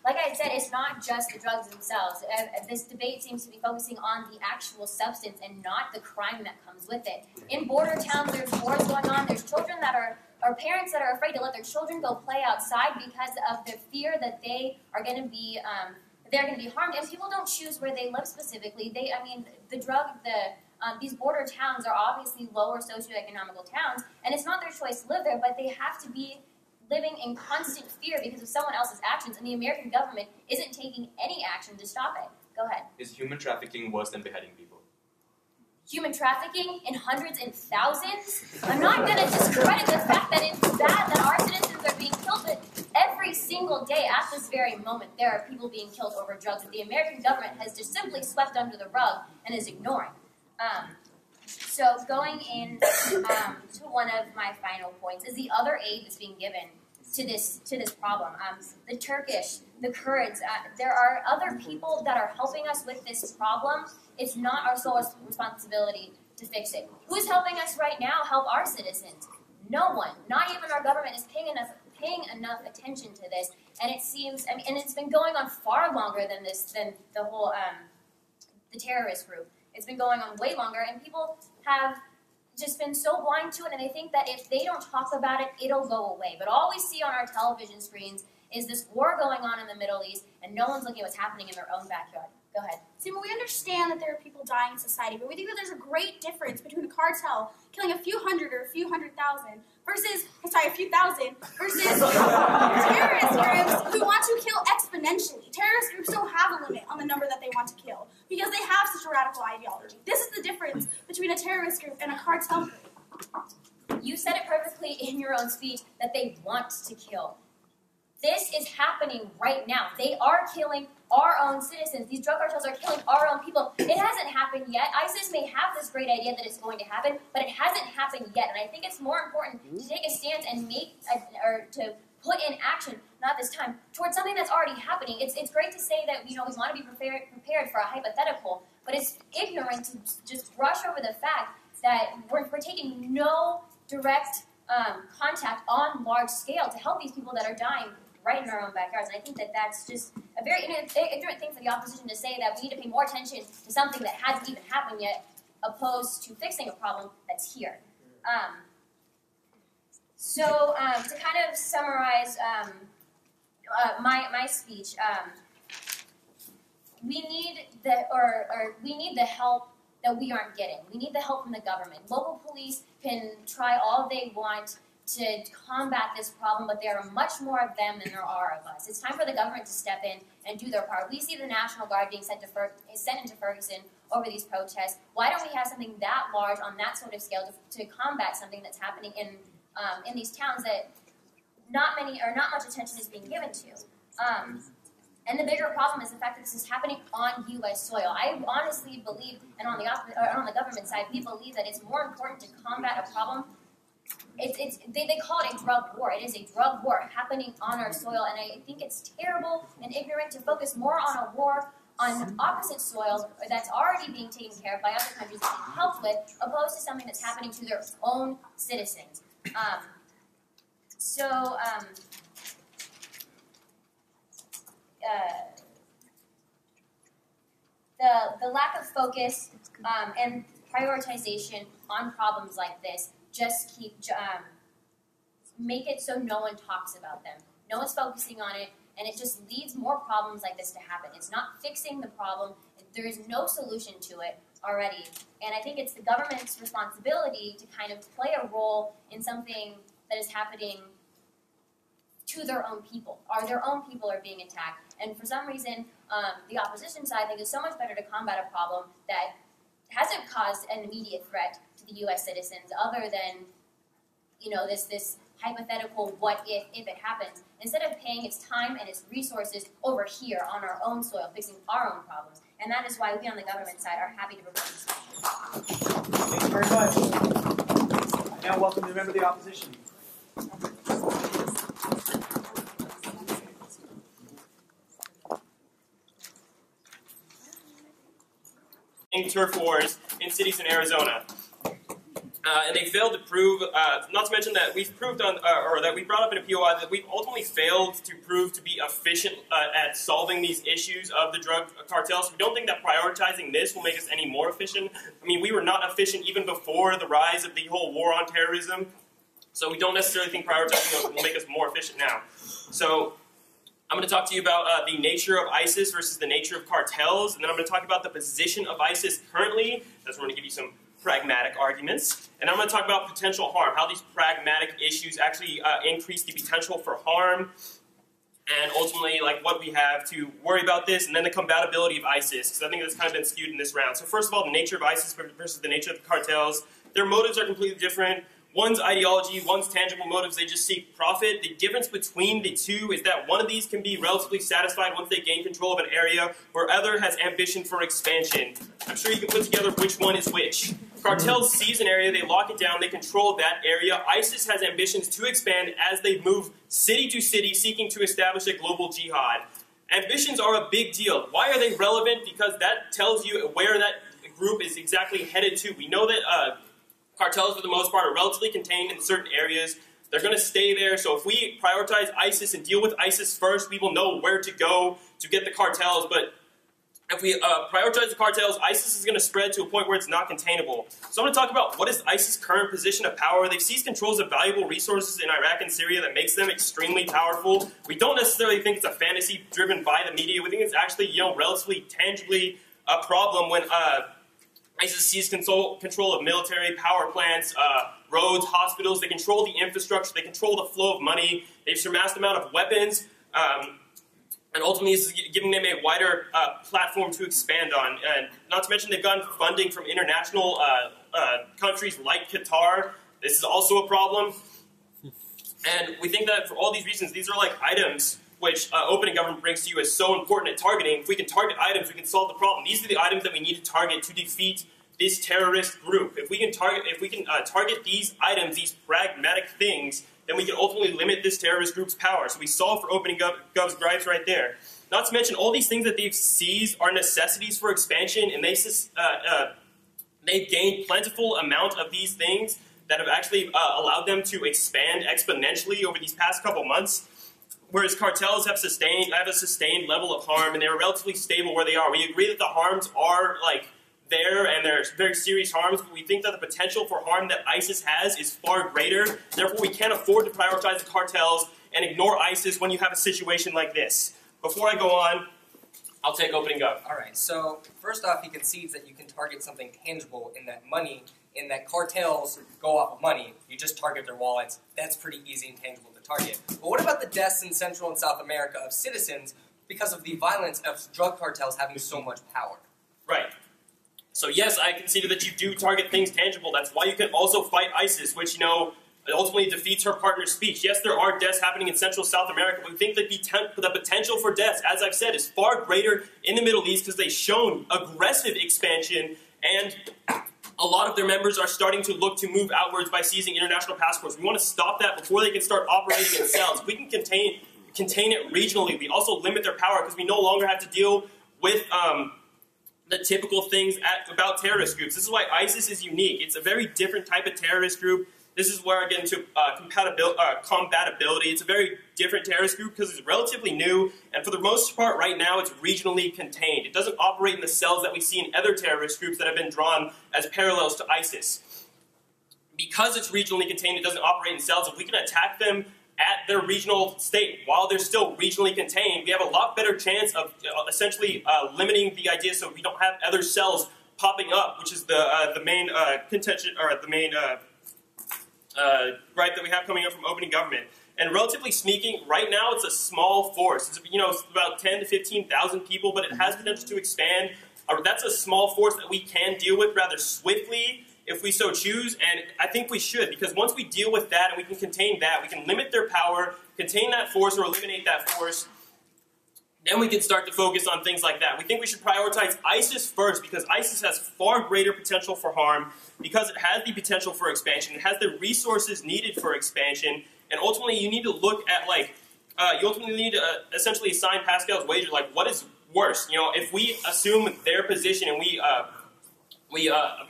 Like I said, it's not just the drugs themselves. This debate seems to be focusing on the actual substance and not the crime that comes with it. In border towns, there's wars going on. There's children that or parents that are afraid to let their children go play outside because of the fear that they are going to be harmed. And people don't choose where they live specifically. These border towns are obviously lower socioeconomical towns, and it's not their choice to live there, but they have to be living in constant fear because of someone else's actions, and the American government isn't taking any action to stop it. Go ahead. Is human trafficking worse than beheading people? Human trafficking in hundreds and thousands? I'm not going to discredit the fact that it's bad that our citizens are being killed, but every single day at this very moment there are people being killed over drugs that the American government has just simply swept under the rug and is ignoring. So going in to one of my final points is the other aid that's being given to this problem. The Turkish, the Kurds, there are other people that are helping us with this problem. It's not our sole responsibility to fix it. Who's helping us right now help our citizens? No one. Not even our government is paying enough attention to this. And it seems, and it's been going on far longer than the whole the terrorist group. It's been going on way longer, and people have just been so blind to it, and they think that if they don't talk about it, it'll go away. But all we see on our television screens is this war going on in the Middle East, and no one's looking at what's happening in their own backyard. Go ahead. See, we understand that there are people dying in society, but we think that there's a great difference between a cartel killing a few hundred or a few hundred thousand a few thousand, versus terrorist groups who want to kill exponentially. Terrorist groups don't have a limit on the number that they want to kill because they have such a radical ideology. This is the difference between a terrorist group and a cartel group. You said it perfectly in your own speech that they want to kill. This is happening right now. They are killing our own citizens. These drug cartels are killing our own people. It hasn't happened yet. ISIS may have this great idea that it's going to happen, but it hasn't happened yet. And I think it's more important to take a stance and to put in action, not this time, towards something that's already happening. It's great to say that we want to be prepared for a hypothetical, but it's ignorant to just brush over the fact that we're taking no direct contact on large scale to help these people that are dying right in our own backyards. And I think that that's just a very ignorant thing for the opposition to say, that we need to pay more attention to something that hasn't even happened yet, opposed to fixing a problem that's here. To kind of summarize my speech, we need the help that we aren't getting. We need the help from the government. Local police can try all they want to combat this problem, but there are much more of them than there are of us. It's time for the government to step in and do their part. We see the National Guard being sent into Ferguson over these protests. Why don't we have something that large on that sort of scale to combat something that's happening in these towns that not much attention is being given to? And the bigger problem is the fact that this is happening on U.S. soil. I honestly believe, and on the government side, we believe that it's more important to combat a problem. They call it a drug war. It is a drug war happening on our soil, and I think it's terrible and ignorant to focus more on a war on opposite soil that's already being taken care of by other countries that need help with, opposed to something that's happening to their own citizens. The lack of focus and prioritization on problems like this just make it so no one talks about them. No one's focusing on it, and it just leads more problems like this to happen. It's not fixing the problem. There is no solution to it already. And I think it's the government's responsibility to kind of play a role in something that is happening to their own people, or their own people are being attacked. And for some reason, the opposition side thinks it's so much better to combat a problem that hasn't caused an immediate threat to the U.S. citizens, other than, this hypothetical what if it happens, instead of paying its time and its resources over here on our own soil, fixing our own problems. And that is why we on the government side are happy to propose this measure. Thank you very much. I now welcome the member of the opposition. Turf wars in cities in Arizona. And they failed to prove, not to mention that we've proved on, or that we brought up in a POI that we've ultimately failed to prove to be efficient at solving these issues of the drug cartels. We don't think that prioritizing this will make us any more efficient. I mean, we were not efficient even before the rise of the whole war on terrorism. So we don't necessarily think prioritizing those will make us more efficient now. So I'm going to talk to you about the nature of ISIS versus the nature of cartels, and then I'm going to talk about the position of ISIS currently. That's where I'm going to give you some pragmatic arguments. And I'm going to talk about potential harm, how these pragmatic issues actually increase the potential for harm, and ultimately what we have to worry about this, and then the compatibility of ISIS, because I think that's kind of been skewed in this round. So first of all, the nature of ISIS versus the nature of the cartels. Their motives are completely different. One's ideology, one's tangible motives, they just seek profit. The difference between the two is that one of these can be relatively satisfied once they gain control of an area, where other has ambition for expansion. I'm sure you can put together which one is which. Cartels seize an area, they lock it down, they control that area. ISIS has ambitions to expand as they move city to city, seeking to establish a global jihad. Ambitions are a big deal. Why are they relevant? Because that tells you where that group is exactly headed to. We know that cartels, for the most part, are relatively contained in certain areas. They're going to stay there, so if we prioritize ISIS and deal with ISIS first, we will know where to go to get the cartels. But if we prioritize the cartels, ISIS is going to spread to a point where it's not containable. So I'm going to talk about what is ISIS' current position of power. They've seized controls of valuable resources in Iraq and Syria that makes them extremely powerful. We don't necessarily think it's a fantasy driven by the media. We think it's actually, relatively tangibly a problem when ISIS seized control of military power plants, roads, hospitals. They control the infrastructure. They control the flow of money. They've surpassed the amount of weapons. And ultimately, this is giving them a wider platform to expand on. And not to mention, they've gotten funding from international countries like Qatar. This is also a problem. And we think that for all these reasons, these are items which opening government brings to you as so important at targeting. If we can target items, we can solve the problem. These are the items that we need to target to defeat this terrorist group. If we can target these items, these pragmatic things, then we can ultimately limit this terrorist group's power. So we solve for opening gov's gripes right there. Not to mention, all these things that they've seized are necessities for expansion, and they've gained plentiful amount of these things that have actually allowed them to expand exponentially over these past couple months. Whereas cartels have a sustained level of harm, and they're relatively stable where they are. We agree that the harms are there, and they're very serious harms, but we think that the potential for harm that ISIS has is far greater. Therefore, we can't afford to prioritize the cartels and ignore ISIS when you have a situation like this. Before I go on, I'll take opening gov. All right, so first off, he concedes that you can target something tangible in that money, in that cartels go off of money. You just target their wallets. That's pretty easy and tangible to target. But what about the deaths in Central and South America of citizens because of the violence of drug cartels having so much power? Right. So yes, I conceded that you do target things tangible. That's why you can also fight ISIS, which, you know, ultimately defeats her partner's speech. Yes, there are deaths happening in Central South America, but we think that the potential for deaths, as I've said, is far greater in the Middle East because they've shown aggressive expansion, and a lot of their members are starting to look to move outwards by seizing international passports. We want to stop that before they can start operating in cells. If we can contain it regionally, we also limit their power because we no longer have to deal with the typical things about terrorist groups. This is why ISIS is unique. It's a very different type of terrorist group. This is where I get into compatibility. It's a very different terrorist group because it's relatively new, and for the most part right now it's regionally contained. It doesn't operate in the cells that we see in other terrorist groups that have been drawn as parallels to ISIS. Because it's regionally contained, it doesn't operate in cells. If we can attack them at their regional state while they're still regionally contained, we have a lot better chance of essentially limiting the idea so we don't have other cells popping up, which is the main contention, or the main gripe that we have coming up from opening government. And relatively speaking, right now it's a small force. It's, you know, it's about 10 to 15,000 people, but it has potential to expand. That's a small force that we can deal with rather swiftly if we so choose, and I think we should, because once we deal with that and we can contain that, we can limit their power, contain that force, or eliminate that force, then we can start to focus on things like that. We think we should prioritize ISIS first, because ISIS has far greater potential for harm, because it has the potential for expansion, it has the resources needed for expansion, and ultimately you need to look at, like, you ultimately need to essentially assign Pascal's wager, like, what is worse? You know, if we assume their position and we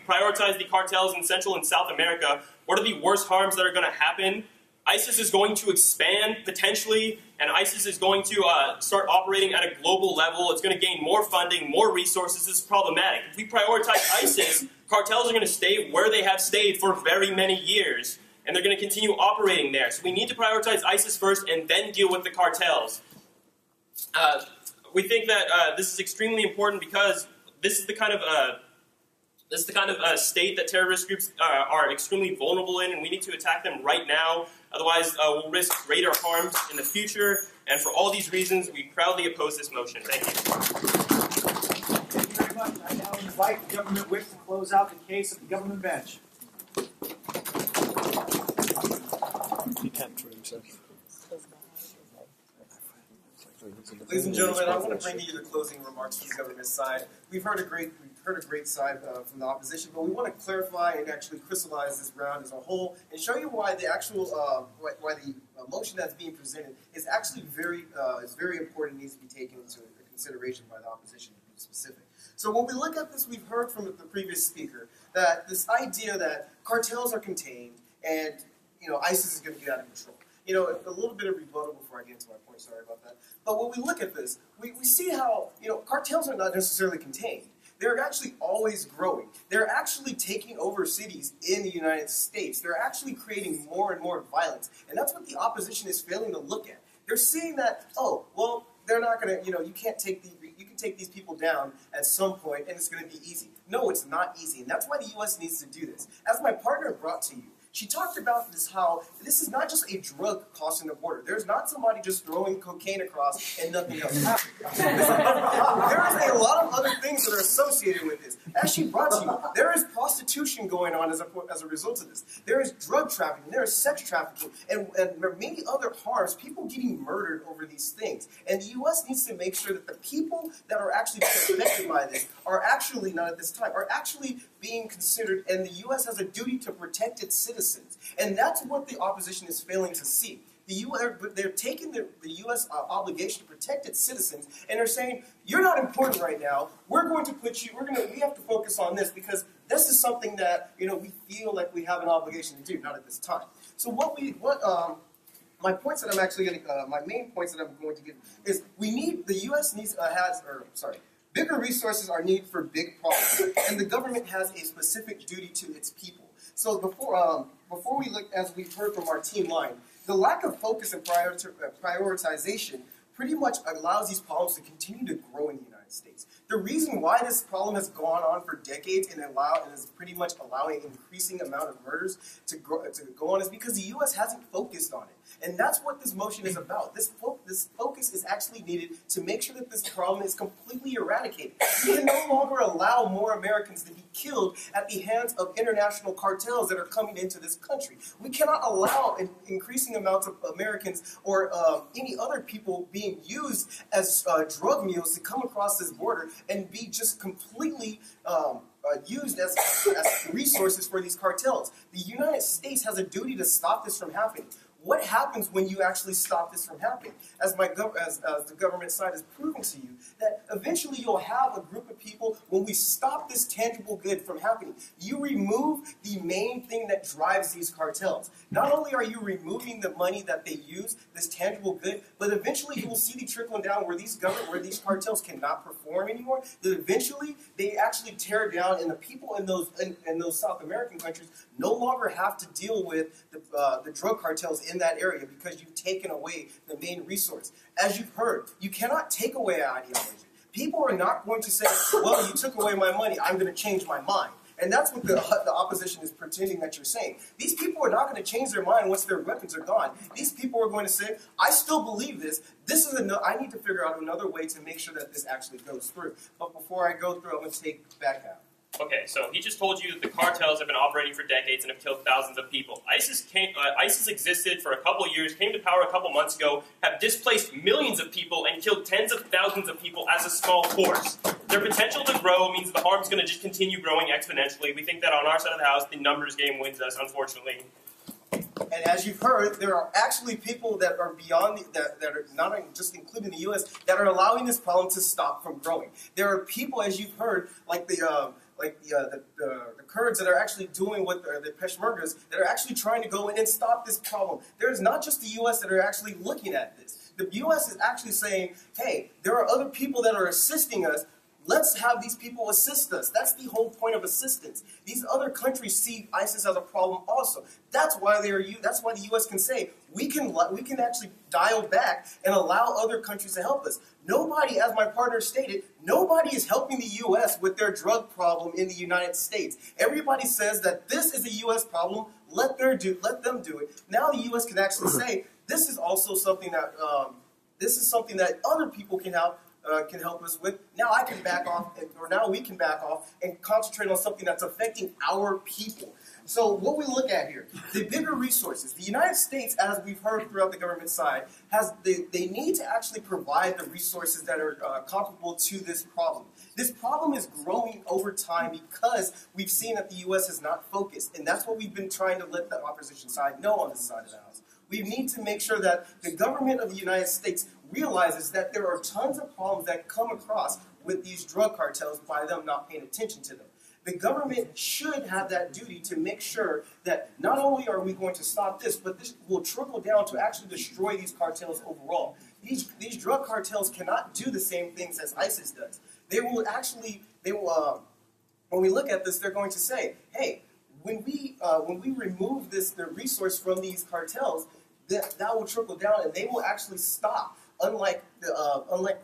prioritize the cartels in Central and South America, what are the worst harms that are going to happen? ISIS is going to expand, potentially, and ISIS is going to start operating at a global level. It's going to gain more funding, more resources. This is problematic. If we prioritize ISIS, cartels are going to stay where they have stayed for very many years, and they're going to continue operating there. So we need to prioritize ISIS first and then deal with the cartels. We think that this is extremely important because this is the kind of state that terrorist groups are extremely vulnerable in, and we need to attack them right now. Otherwise, we'll risk greater harms in the future. And for all these reasons, we proudly oppose this motion. Thank you. Thank you very much. I now invite the government whip to close out the case of the government bench. He can't for himself. Ladies and gentlemen, I want to bring to you the closing remarks from the government side. We've heard a great side from the opposition, but we want to clarify and actually crystallize this round as a whole and show you why the actual why the motion that's being presented is actually very important and needs to be taken into consideration by the opposition to be specific. So when we look at this, we've heard from the previous speaker that this idea that cartels are contained and, you know, ISIS is going to get out of control. You know, a little bit of rebuttal before I get into my point, sorry about that. But when we look at this, we see how, you know, cartels are not necessarily contained. They're actually always growing. They're actually taking over cities in the United States. They're actually creating more and more violence. And that's what the opposition is failing to look at. They're seeing that, oh, well, they're not going to, you know, you can take these people down at some point and it's going to be easy. No, it's not easy. And that's why the U.S. needs to do this. As my partner brought to you, she talked about this, how this is not just a drug crossing the border. There's not somebody just throwing cocaine across and nothing else happens. There is a lot of other things that are associated with this. As she brought to you, there is prostitution going on as a result of this. There is drug trafficking, there is sex trafficking, and there are many other harms, people getting murdered over these things. And the U.S. needs to make sure that the people that are actually affected by this are actually, not at this time, are actually being considered, and the U.S. has a duty to protect its citizens. And that's what the opposition is failing to see. They're taking the U.S. Obligation to protect its citizens, and they're saying, you're not important right now, we're going to put you, we have to focus on this, because this is something that, you know, we feel like we have an obligation to do, not at this time. So my points that I'm actually going to, my main points that I'm going to give is, the U.S. bigger resources are needed for big problems, and the government has a specific duty to its people. So before we look, as we've heard from our team line, the lack of focus and prioritization pretty much allows these problems to continue to grow in the United United States. The reason why this problem has gone on for decades and is pretty much allowing an increasing amount of murders to go on is because the U.S. hasn't focused on it. And that's what this motion is about. This focus is actually needed to make sure that this problem is completely eradicated. We can no longer allow more Americans to be killed at the hands of international cartels that are coming into this country. We cannot allow increasing amounts of Americans or any other people being used as drug mules to come across this border and be just completely used as resources for these cartels. The United States has a duty to stop this from happening. What happens when you actually stop this from happening? As the government side has proven to you, that eventually you'll have a group of people, when we stop this tangible good from happening, you remove the main thing that drives these cartels. Not only are you removing the money that they use, this tangible good, but eventually you will see the trickling down where these cartels cannot perform anymore, that eventually they actually tear down, and the people in those South American countries no longer have to deal with the drug cartels in that area because you've taken away the main resource. As you've heard, you cannot take away ideology. People are not going to say, well, you took away my money, I'm going to change my mind. And that's what the opposition is pretending that you're saying. These people are not going to change their mind once their weapons are gone. These people are going to say, I still believe this. I need to figure out another way to make sure that this actually goes through. But before I go through, I'm going to take back out. Okay, so he just told you that the cartels have been operating for decades and have killed thousands of people. ISIS existed for a couple of years, came to power a couple months ago, have displaced millions of people and killed tens of thousands of people as a small force. Their potential to grow means the harm's going to just continue growing exponentially. We think that on our side of the house, the numbers game wins us, unfortunately. And as you've heard, there are actually people that are beyond, that are not just including the U.S., that are allowing this problem to stop from growing. There are people, as you've heard, like the Kurds that are actually doing what the Peshmergas, that are actually trying to go in and stop this problem. There's not just the U.S. that are actually looking at this. The U.S. is actually saying, hey, there are other people that are assisting us. Let's have these people assist us. That's the whole point of assistance. These other countries see ISIS as a problem also. That's why the U.S. can say, we can actually dial back and allow other countries to help us. Nobody, as my partner stated, nobody is helping the U.S. with their drug problem in the United States. Everybody says that this is a U.S. problem. Let them do it. Now the U.S. can actually say, this is also something that other people can help us with. Now I can back off, or now we can back off and concentrate on something that's affecting our people. So what we look at here, the bigger resources. The United States, as we've heard throughout the government side, they need to actually provide the resources that are comparable to this problem. This problem is growing over time because we've seen that the U.S. has not focused, and that's what we've been trying to let the opposition side know on this side of the house. We need to make sure that the government of the United States realizes that there are tons of problems that come across with these drug cartels by them not paying attention to them. The government should have that duty to make sure that not only are we going to stop this, but this will trickle down to actually destroy these cartels overall. These drug cartels cannot do the same things as ISIS does. When we look at this, they're going to say, hey, when we remove the resource from these cartels, that will trickle down and they will actually stop. Unlike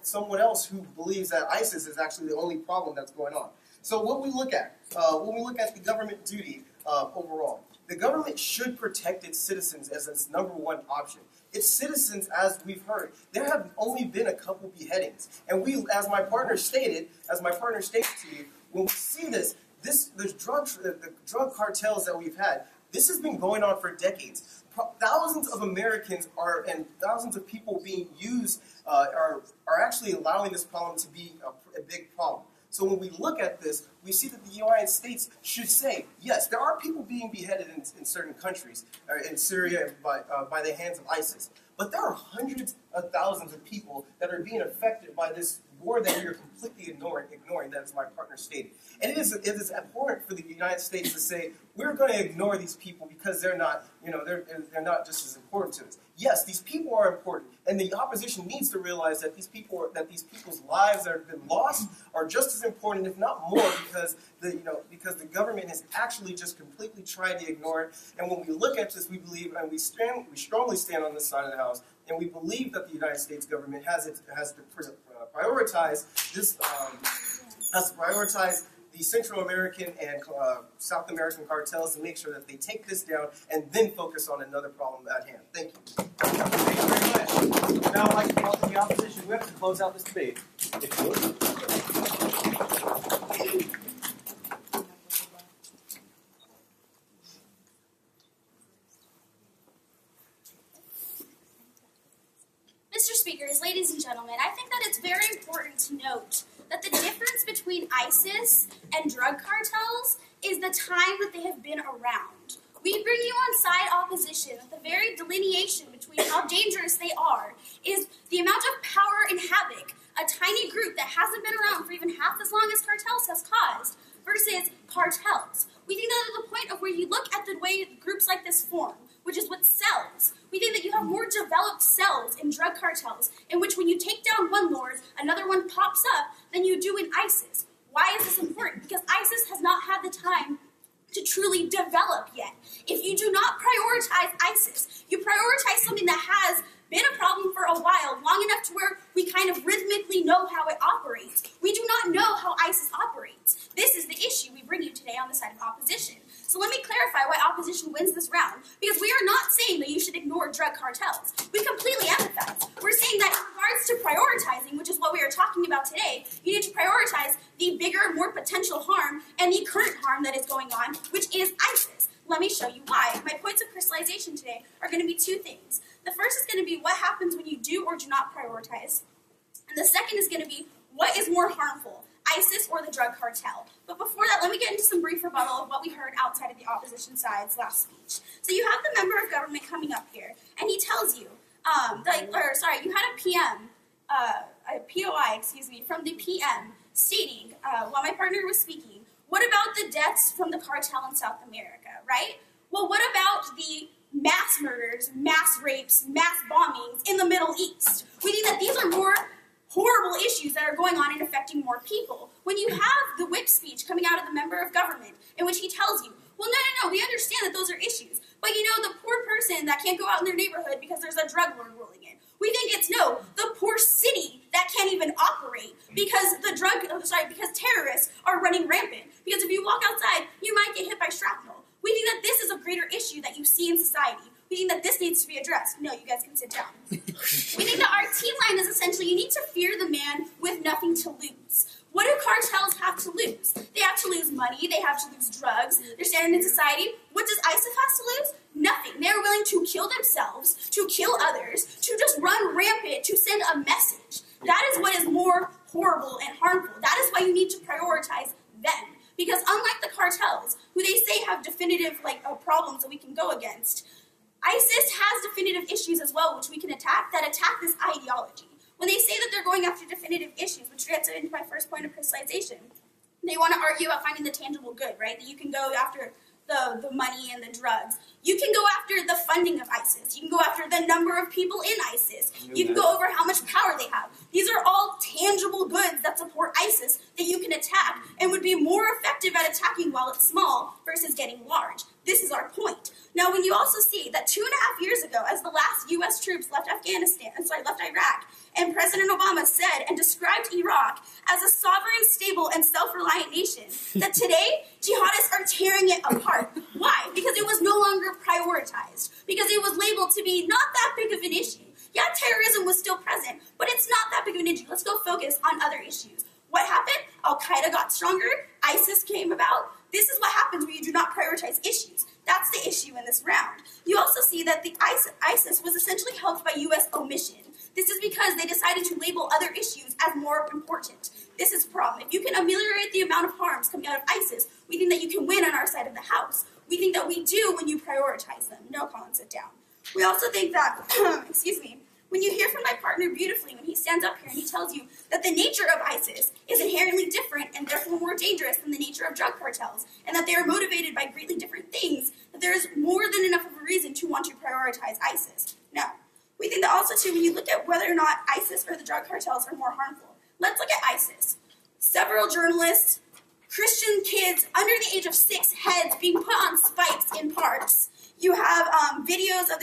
someone else who believes that ISIS is actually the only problem that's going on. So what we look at, when we look at the government duty overall, the government should protect its citizens as its number one option. Its citizens, as we've heard, there have only been a couple beheadings, and we, as my partner stated to you, when we see the drug cartels that we've had, this has been going on for decades. Thousands of Americans and thousands of people being used are actually allowing this problem to be a big problem. So when we look at this, we see that the United States should say, yes, there are people being beheaded in certain countries, in Syria by the hands of ISIS. But there are hundreds of thousands of people that are being affected by this war that we are completely ignoring, that is my partner stated. And it is important for the United States to say, we're going to ignore these people because they're not just as important to us. Yes, these people are important, and the opposition needs to realize that these people's lives that have been lost are just as important, if not more, because the government has actually just completely tried to ignore it. And when we look at this, we believe, and we strongly stand on this side of the house, and we believe that the United States government has the prioritize this, the Central American and South American cartels and make sure that they take this down and then focus on another problem at hand. Thank you. Thank you very much. Now I'd like to call to the opposition whip to close out this debate. If you would. Mr. Speakers, ladies and gentlemen, I think that it's very important to note that the difference between ISIS and drug cartels is the time that they have been around. We bring you on side opposition with the very delineation between how dangerous they are is the amount of power and havoc a tiny group that hasn't been around for even half as long as cartels has caused versus cartels. We think that at the point of where you look at the way groups like this form, which is with cells, we think that you have more developed cells in drug cartels, in which when you take down one lord, another one pops up than you do in ISIS. Why is this important? Because ISIS has not had the time to truly develop yet. If you do not prioritize ISIS, you prioritize something that has been a problem for a while, long enough to where we kind of rhythmically know how it operates. We do not know how ISIS operates. This is the issue we bring you today on the side of opposition. So let me clarify why opposition wins this round, because we are not saying that you should ignore drug cartels. We completely empathize. We're saying that in regards to prioritizing, which is what we are talking about today, you need to prioritize the bigger, more potential harm and the current harm that is going on, which is ISIS. Let me show you why. My points of crystallization today are going to be two things. The first is going to be what happens when you do or do not prioritize. And the second is going to be what is more harmful, ISIS or the drug cartel. But before that, let me get into some brief rebuttal of what we heard outside of the opposition side's last speech. So you have the member of government coming up here, and he tells you, you had a PM, a POI, from the PM stating, while my partner was speaking, what about the deaths from the cartel in South America, right? Well, what about the mass murders, mass rapes, mass bombings in the Middle East? We think that these are more horrible issues that are going on and affecting more people. When you have the whip speech coming out of the member of government in which he tells you, well, no, we understand that those are issues, but you know, the poor person that can't go out in their neighborhood because there's a drug lord rolling in. We think it's the poor city that can't even operate because because terrorists are running rampant. Because if you walk outside, you might get hit by shrapnel. We think that this is a greater issue that you see in society. We think that this needs to be addressed. No, you guys can sit down. We think that our T-line is essentially, you need to fear the man with nothing to lose. What do cartels have to lose? They have to lose money, they have to lose drugs, they're standing in society. What does ISIS have to lose? Nothing. They're willing to kill themselves, to kill others, to just run rampant, to send a message. That is what is more horrible and harmful. That is why you need to prioritize them. Because unlike the cartels, who they say have definitive problems that we can go against, ISIS has definitive issues as well, which we can attack, that attack this ideology. When they say that they're going after definitive issues, which gets into my first point of crystallization, they want to argue about finding the tangible good, right? That you can go after the money and the drugs. You can go after the funding of ISIS. You can go after the number of people in ISIS. You can go over how much power they have. These are all tangible goods that support ISIS that you can attack and would be more effective at attacking while it's small versus getting large. This is our point. Now, when you also see that 2.5 years ago, as the last U.S. troops left Iraq, and President Obama said and described Iraq as a sovereign, stable, and self-reliant nation, that today, jihadists are tearing it apart. Why? Because it was no longer prioritized. Because it was labeled to be not that big of an issue. Yeah, terrorism was still present, but it's not that big of an issue. Let's go focus on other issues. What happened? Al-Qaeda got stronger. ISIS came about. This is what happens when you do not prioritize issues. That's the issue in this round. You also see that the ISIS was essentially helped by U.S. omission. This is because they decided to label other issues as more important. This is a problem. If you can ameliorate the amount of harms coming out of ISIS, we think that you can win on our side of the house. We think that we do when you prioritize them. No, Colin, sit down. We also think that, when you hear from my partner beautifully, when he stands up here and he tells you that the nature of ISIS is inherently different and therefore more dangerous than the nature of drug cartels, and that they are motivated by greatly different things, that there is more than enough of a reason to want to prioritize ISIS. No. We think that also, too, when you look at whether or not ISIS or the drug cartels are more harmful, let's look at ISIS. Several journalists, Christian kids under the age of 6 heads being put on spikes in parks. You have videos of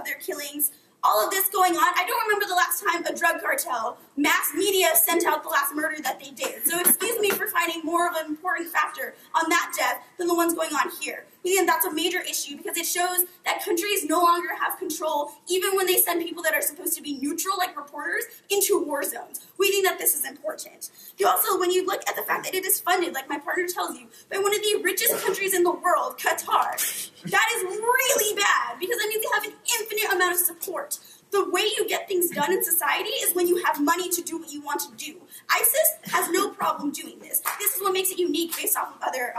their killings. all of this going on, I don't remember the last time a drug cartel, mass media sent out the last murder that they did. So excuse me for finding more of an important factor on that death than the ones going on here. We think that's a major issue because it shows that countries no longer have control even when they send people that are supposed to be neutral, like reporters, into war zones. We think that this is important. You also, when you look at the fact that it is funded, like my partner tells you, by one of the richest countries in the world, Qatar, that is really bad because that means they have an infinite amount of support. The way you get things done in society is when you have money to do what you want to do. ISIS has no problem doing this. This is what makes it unique based off of other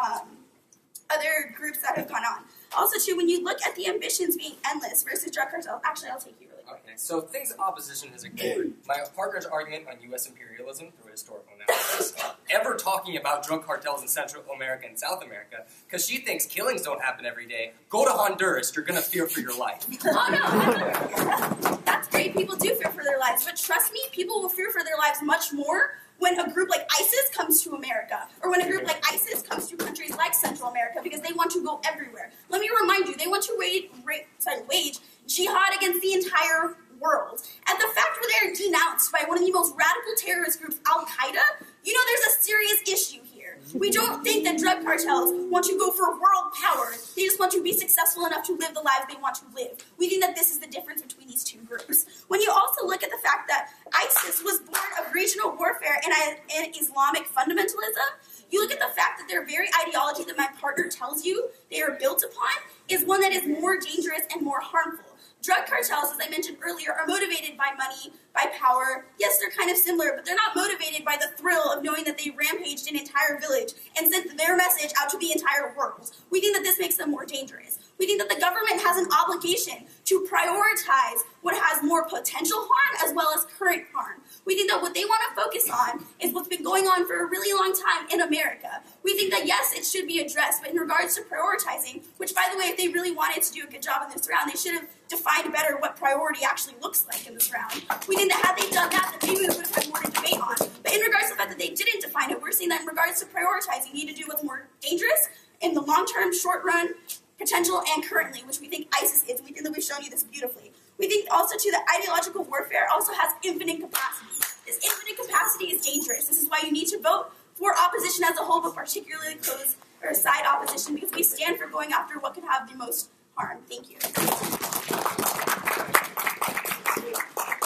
groups that have gone on. Also, too, when you look at the ambitions being endless versus drug cartels, actually, I'll take you really quick. Okay, so things opposition has ignored. My partner's argument on U.S. imperialism through historical analysis, ever talking about drug cartels in Central America and South America, because she thinks killings don't happen every day. Go to Honduras, you're going to fear for your life. Oh, no. That's great. People do fear for their lives. But trust me, people will fear for their lives much more when a group like ISIS comes to America, or when a group like ISIS comes to countries like Central America, because they want to go everywhere. Let me remind you, they want to wage jihad against the entire world. And the fact that they're denounced by one of the most radical terrorist groups, Al-Qaeda, you know there's a serious issue here. We don't think that drug cartels want to go for world power. They just want to be successful enough to live the lives they want to live. We think that this is the difference between these two groups. When you also look at the fact that ISIS was born of regional warfare and Islamic fundamentalism, you look at the fact that their very ideology that my partner tells you they are built upon is one that is more dangerous and more harmful. Drug cartels, as I mentioned earlier, are motivated by money, by power. Yes, they're kind of similar, but they're not motivated by the thrill of knowing that they rampaged an entire village and sent their message out to the entire world. We think that this makes them more dangerous. We think that the government has an obligation to prioritize what has more potential harm as well as current harm. We think that what they want to focus on is what's been going on for a really long time in America. We think that, yes, it should be addressed, but in regards to prioritizing, which, by the way, if they really wanted to do a good job in this round, they should have defined better what priority actually looks like in this round. We think that had they done that, then maybe we would have had more to debate on. But in regards to the fact that they didn't define it, we're saying that in regards to prioritizing, you need to do what's more dangerous in the long term, short run, potential, and currently, which we think ISIS is. We think that we've shown you this beautifully. We think also, too, that ideological warfare also has infinite capacity. This infinite capacity is dangerous. This is why you need to vote for opposition as a whole, but particularly close or side opposition, because we stand for going after what could have the most harm. Thank you.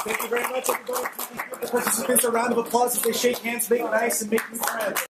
Thank you very much, everybody. Give the participants a round of applause as they shake hands, make nice, and make new friends.